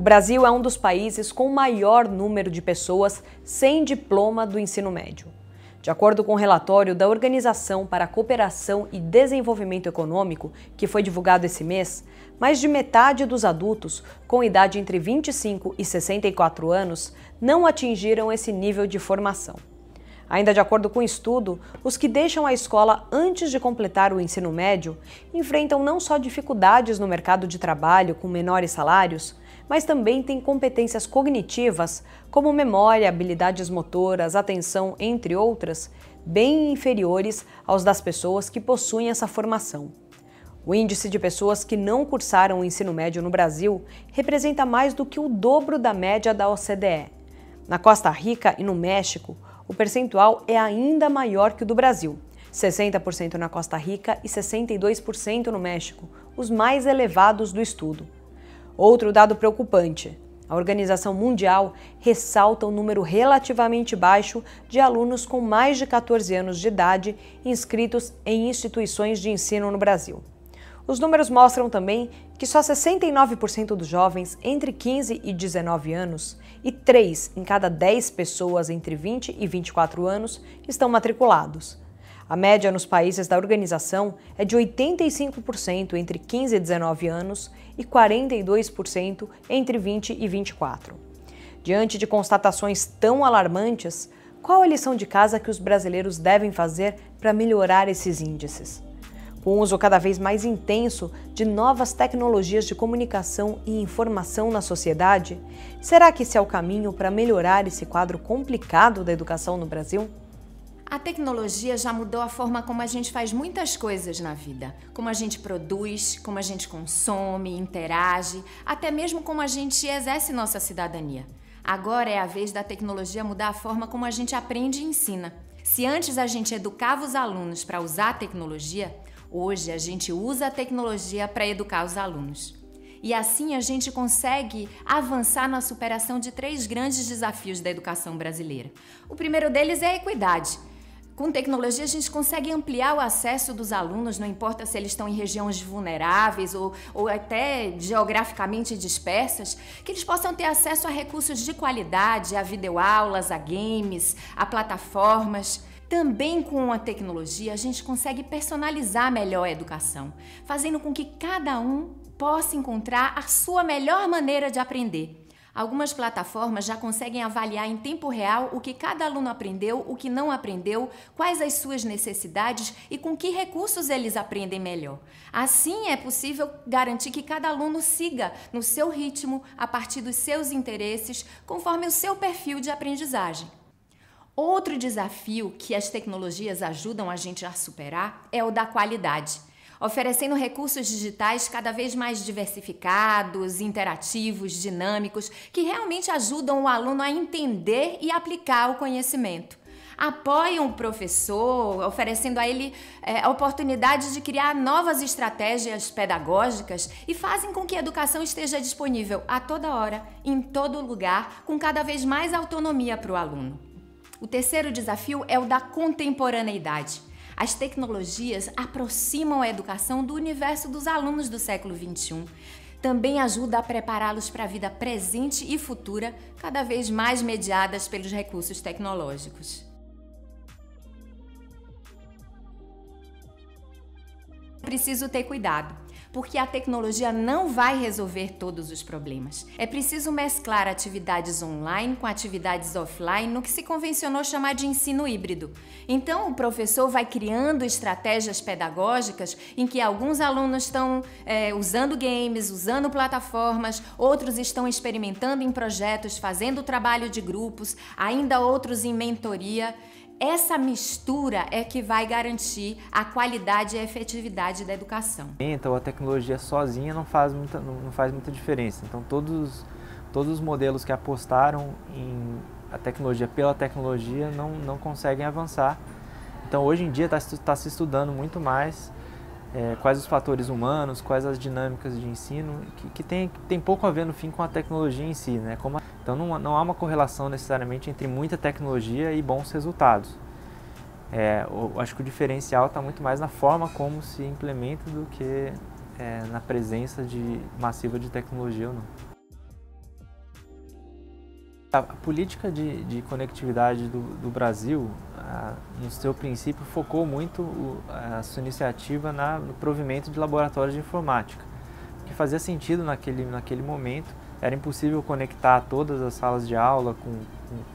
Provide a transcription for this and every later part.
O Brasil é um dos países com o maior número de pessoas sem diploma do ensino médio. De acordo com o relatório da Organização para a Cooperação e Desenvolvimento Econômico, que foi divulgado esse mês, mais de metade dos adultos com idade entre 25 e 64 anos não atingiram esse nível de formação. Ainda de acordo com o estudo, os que deixam a escola antes de completar o ensino médio enfrentam não só dificuldades no mercado de trabalho com menores salários, mas também têm competências cognitivas, como memória, habilidades motoras, atenção, entre outras, bem inferiores aos das pessoas que possuem essa formação. O índice de pessoas que não cursaram o ensino médio no Brasil representa mais do que o dobro da média da OCDE. Na Costa Rica e no México, o percentual é ainda maior que o do Brasil, 60% na Costa Rica e 62% no México, os mais elevados do estudo. Outro dado preocupante: a Organização Mundial ressalta o número relativamente baixo de alunos com mais de 14 anos de idade inscritos em instituições de ensino no Brasil. Os números mostram também que só 69% dos jovens entre 15 e 19 anos e 3 em cada 10 pessoas entre 20 e 24 anos estão matriculados. A média nos países da organização é de 85% entre 15 e 19 anos e 42% entre 20 e 24. Diante de constatações tão alarmantes, qual a lição de casa que os brasileiros devem fazer para melhorar esses índices? Com o uso cada vez mais intenso de novas tecnologias de comunicação e informação na sociedade, será que esse é o caminho para melhorar esse quadro complicado da educação no Brasil? A tecnologia já mudou a forma como a gente faz muitas coisas na vida. Como a gente produz, como a gente consome, interage, até mesmo como a gente exerce nossa cidadania. Agora é a vez da tecnologia mudar a forma como a gente aprende e ensina. Se antes a gente educava os alunos para usar a tecnologia, hoje a gente usa a tecnologia para educar os alunos. E assim a gente consegue avançar na superação de 3 grandes desafios da educação brasileira. O primeiro deles é a equidade. Com tecnologia, a gente consegue ampliar o acesso dos alunos, não importa se eles estão em regiões vulneráveis ou até geograficamente dispersas, que eles possam ter acesso a recursos de qualidade, a videoaulas, a games, a plataformas. Também com a tecnologia, a gente consegue personalizar melhor a educação, fazendo com que cada um possa encontrar a sua melhor maneira de aprender. Algumas plataformas já conseguem avaliar em tempo real o que cada aluno aprendeu, o que não aprendeu, quais as suas necessidades e com que recursos eles aprendem melhor. Assim é possível garantir que cada aluno siga no seu ritmo, a partir dos seus interesses, conforme o seu perfil de aprendizagem. Outro desafio que as tecnologias ajudam a gente a superar é o da qualidade, oferecendo recursos digitais cada vez mais diversificados, interativos, dinâmicos, que realmente ajudam o aluno a entender e aplicar o conhecimento. Apoiam o professor, oferecendo a ele a oportunidade de criar novas estratégias pedagógicas e fazem com que a educação esteja disponível a toda hora, em todo lugar, com cada vez mais autonomia para o aluno. O terceiro desafio é o da contemporaneidade. As tecnologias aproximam a educação do universo dos alunos do século XXI. Também ajuda a prepará-los para a vida presente e futura, cada vez mais mediadas pelos recursos tecnológicos. Preciso ter cuidado, porque a tecnologia não vai resolver todos os problemas. É preciso mesclar atividades online com atividades offline no que se convencionou chamar de ensino híbrido. Então, o professor vai criando estratégias pedagógicas em que alguns alunos estão usando games, usando plataformas, outros estão experimentando em projetos, fazendo trabalho de grupos, ainda outros em mentoria. Essa mistura é que vai garantir a qualidade e a efetividade da educação. Então a tecnologia sozinha não faz muita diferença. Então todos os modelos que apostaram em a tecnologia pela tecnologia não conseguem avançar. Então hoje em dia está se estudando muito mais quais os fatores humanos, quais as dinâmicas de ensino, que tem pouco a ver no fim com a tecnologia em si, né? Então não há uma correlação necessariamente entre muita tecnologia e bons resultados. Eu acho que o diferencial está muito mais na forma como se implementa do que na presença massiva de tecnologia ou não. A política de conectividade do Brasil, no seu princípio, focou muito a sua iniciativa no provimento de laboratórios de informática, que fazia sentido naquele momento. Era impossível conectar todas as salas de aula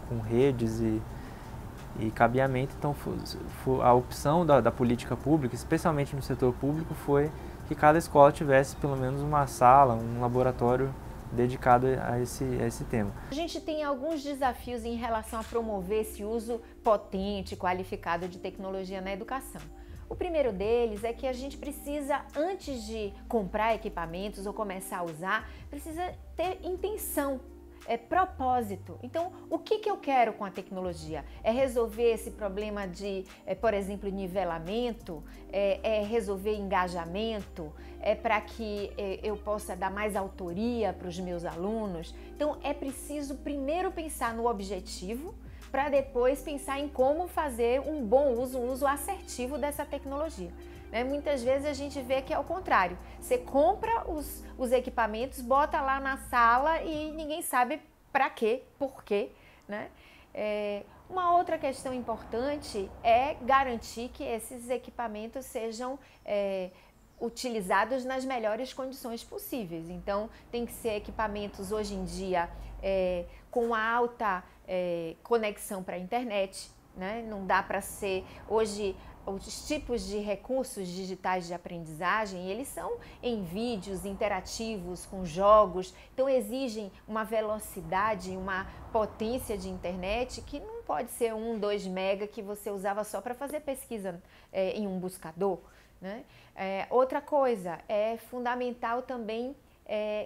com redes e cabeamento, então a opção da política pública, especialmente no setor público, foi que cada escola tivesse pelo menos uma sala, um laboratório dedicado a esse tema. A gente tem alguns desafios em relação a promover esse uso potente, qualificado de tecnologia na educação. O primeiro deles é que a gente precisa, antes de comprar equipamentos ou começar a usar, precisa ter intenção, propósito. Então, o que eu quero com a tecnologia? É resolver esse problema de, por exemplo, nivelamento? É resolver engajamento? É para que eu possa dar mais autoria para os meus alunos? Então, é preciso primeiro pensar no objetivo, para depois pensar em como fazer um bom uso, um uso assertivo dessa tecnologia. Muitas vezes a gente vê que é o contrário. Você compra os equipamentos, bota lá na sala e ninguém sabe para quê, por quê, né? Uma outra questão importante é garantir que esses equipamentos sejam utilizados nas melhores condições possíveis. Então, tem que ser equipamentos hoje em dia com alta conexão para a internet, né? Não dá para ser hoje. Os tipos de recursos digitais de aprendizagem, eles são em vídeos interativos, com jogos, então exigem uma velocidade, uma potência de internet que não pode ser 1, 2 mega que você usava só para fazer pesquisa em um buscador, né? Outra coisa, é fundamental também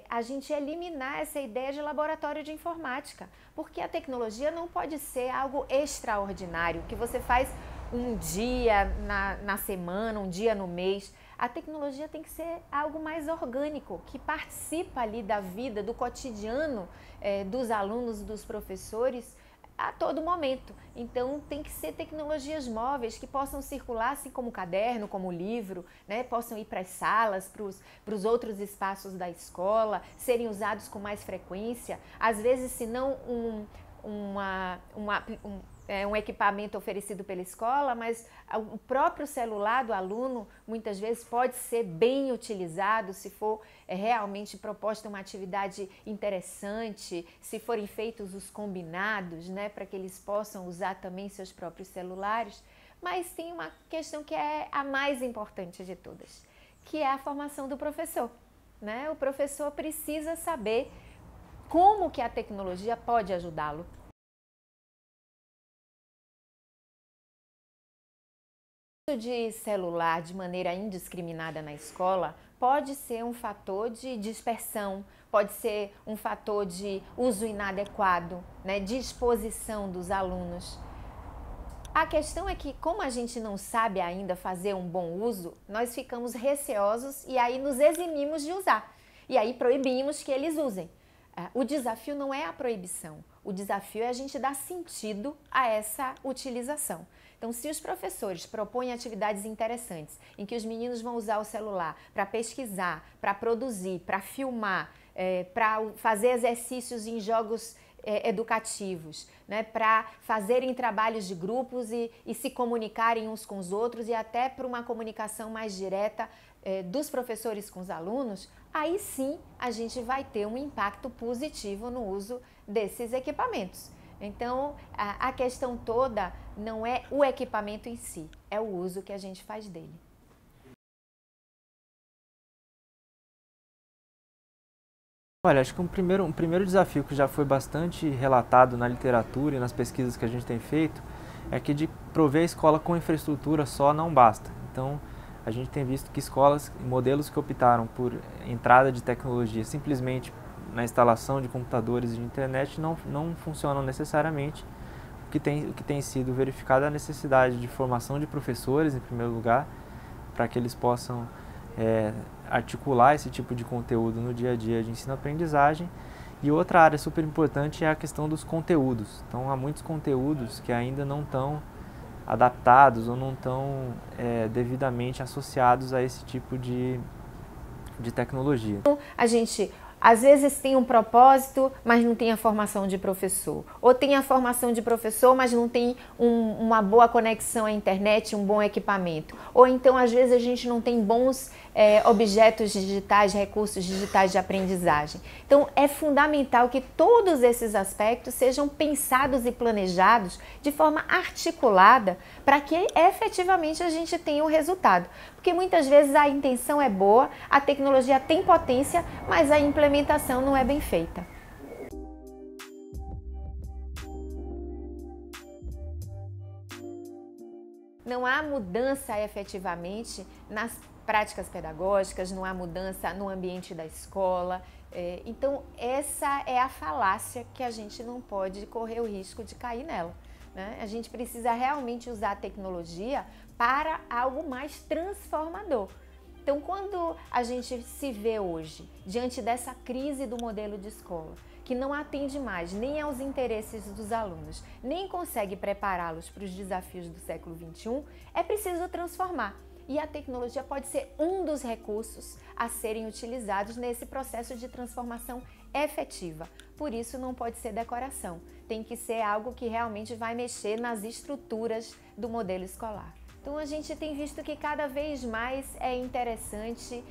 a gente eliminar essa ideia de laboratório de informática, porque a tecnologia não pode ser algo extraordinário, que você faz um dia na semana, um dia no mês. A tecnologia tem que ser algo mais orgânico, que participa ali da vida, do cotidiano dos alunos, dos professores, a todo momento. Então, tem que ser tecnologias móveis que possam circular, assim como o caderno, como o livro, né? Possam ir para as salas, para os outros espaços da escola, serem usados com mais frequência. Às vezes, se não um equipamento oferecido pela escola, mas o próprio celular do aluno muitas vezes pode ser bem utilizado se for realmente proposta uma atividade interessante, se forem feitos os combinados, né, para que eles possam usar também seus próprios celulares. Mas tem uma questão que é a mais importante de todas, que é a formação do professor, né? O professor precisa saber como que a tecnologia pode ajudá-lo. O uso de celular de maneira indiscriminada na escola pode ser um fator de dispersão, pode ser um fator de uso inadequado, né, de exposição dos alunos. A questão é que, como a gente não sabe ainda fazer um bom uso, nós ficamos receosos e aí nos eximimos de usar. E aí proibimos que eles usem. O desafio não é a proibição, o desafio é a gente dar sentido a essa utilização. Então, se os professores propõem atividades interessantes, em que os meninos vão usar o celular para pesquisar, para produzir, para filmar, para fazer exercícios em jogos educativos, né, para fazerem trabalhos de grupos e se comunicarem uns com os outros e até para uma comunicação mais direta dos professores com os alunos, aí sim a gente vai ter um impacto positivo no uso desses equipamentos. Então, a questão toda não é o equipamento em si, é o uso que a gente faz dele. Olha, acho que um primeiro desafio que já foi bastante relatado na literatura e nas pesquisas que a gente tem feito é que de prover a escola com infraestrutura só não basta. Então, a gente tem visto que escolas, modelos que optaram por entrada de tecnologia simplesmente na instalação de computadores e de internet não funcionam necessariamente. O que tem sido verificado é a necessidade de formação de professores, em primeiro lugar, para que eles possam articular esse tipo de conteúdo no dia a dia de ensino-aprendizagem. E outra área super importante é a questão dos conteúdos. Então, há muitos conteúdos que ainda não estão adaptados ou não estão devidamente associados a esse tipo de tecnologia. A gente às vezes tem um propósito, mas não tem a formação de professor. Ou tem a formação de professor, mas não tem uma boa conexão à internet, um bom equipamento. Ou então, às vezes, a gente não tem bons objetos digitais, recursos digitais de aprendizagem. Então, é fundamental que todos esses aspectos sejam pensados e planejados de forma articulada para que efetivamente a gente tenha o resultado. Porque muitas vezes a intenção é boa, a tecnologia tem potência, mas a implementação não é bem feita. Não há mudança efetivamente nas práticas pedagógicas, não há mudança no ambiente da escola. Então, essa é a falácia que a gente não pode correr o risco de cair nela, né? A gente precisa realmente usar a tecnologia para algo mais transformador. Então, quando a gente se vê hoje diante dessa crise do modelo de escola, que não atende mais nem aos interesses dos alunos, nem consegue prepará-los para os desafios do século XXI, é preciso transformar. E a tecnologia pode ser um dos recursos a serem utilizados nesse processo de transformação efetiva. Por isso, não pode ser decoração, tem que ser algo que realmente vai mexer nas estruturas do modelo escolar. Então, a gente tem visto que cada vez mais é interessante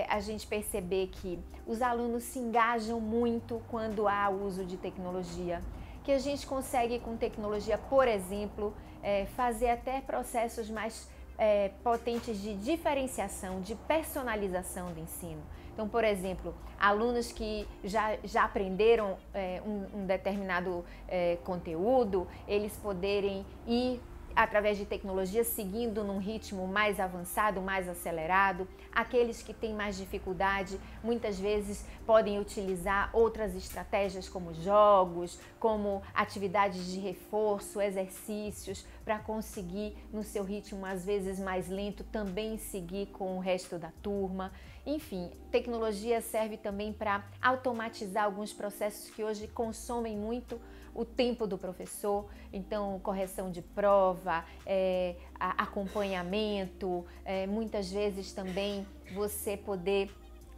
a gente perceber que os alunos se engajam muito quando há uso de tecnologia, que a gente consegue com tecnologia, por exemplo, fazer até processos mais potentes de diferenciação, de personalização do ensino. Então, por exemplo, alunos que já aprenderam um determinado conteúdo, eles poderem ir através de tecnologia, seguindo num ritmo mais avançado, mais acelerado. Aqueles que têm mais dificuldade, muitas vezes podem utilizar outras estratégias como jogos, como atividades de reforço, exercícios, para conseguir, no seu ritmo às vezes mais lento, também seguir com o resto da turma. Enfim, tecnologia serve também para automatizar alguns processos que hoje consomem muito o tempo do professor, então correção de prova, acompanhamento, muitas vezes também você poder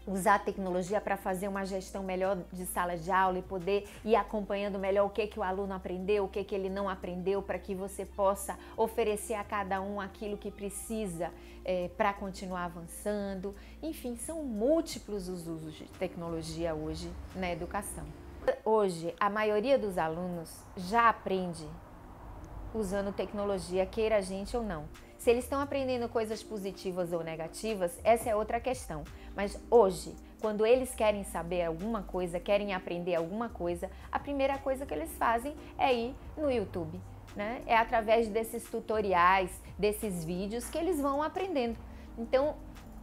usar a tecnologia para fazer uma gestão melhor de sala de aula e poder ir acompanhando melhor o que o aluno aprendeu, o que ele não aprendeu, para que você possa oferecer a cada um aquilo que precisa para continuar avançando. Enfim, são múltiplos os usos de tecnologia hoje na educação. Hoje, a maioria dos alunos já aprende usando tecnologia, queira a gente ou não. Se eles estão aprendendo coisas positivas ou negativas, essa é outra questão. Mas hoje, quando eles querem saber alguma coisa, querem aprender alguma coisa, a primeira coisa que eles fazem é ir no YouTube, né? É através desses tutoriais, desses vídeos que eles vão aprendendo. Então,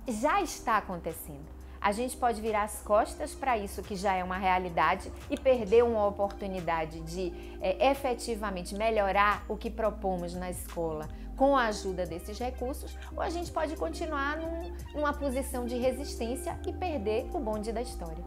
já está acontecendo. A gente pode virar as costas para isso que já é uma realidade e perder uma oportunidade de efetivamente melhorar o que propomos na escola com a ajuda desses recursos, ou a gente pode continuar numa posição de resistência e perder o bonde da história.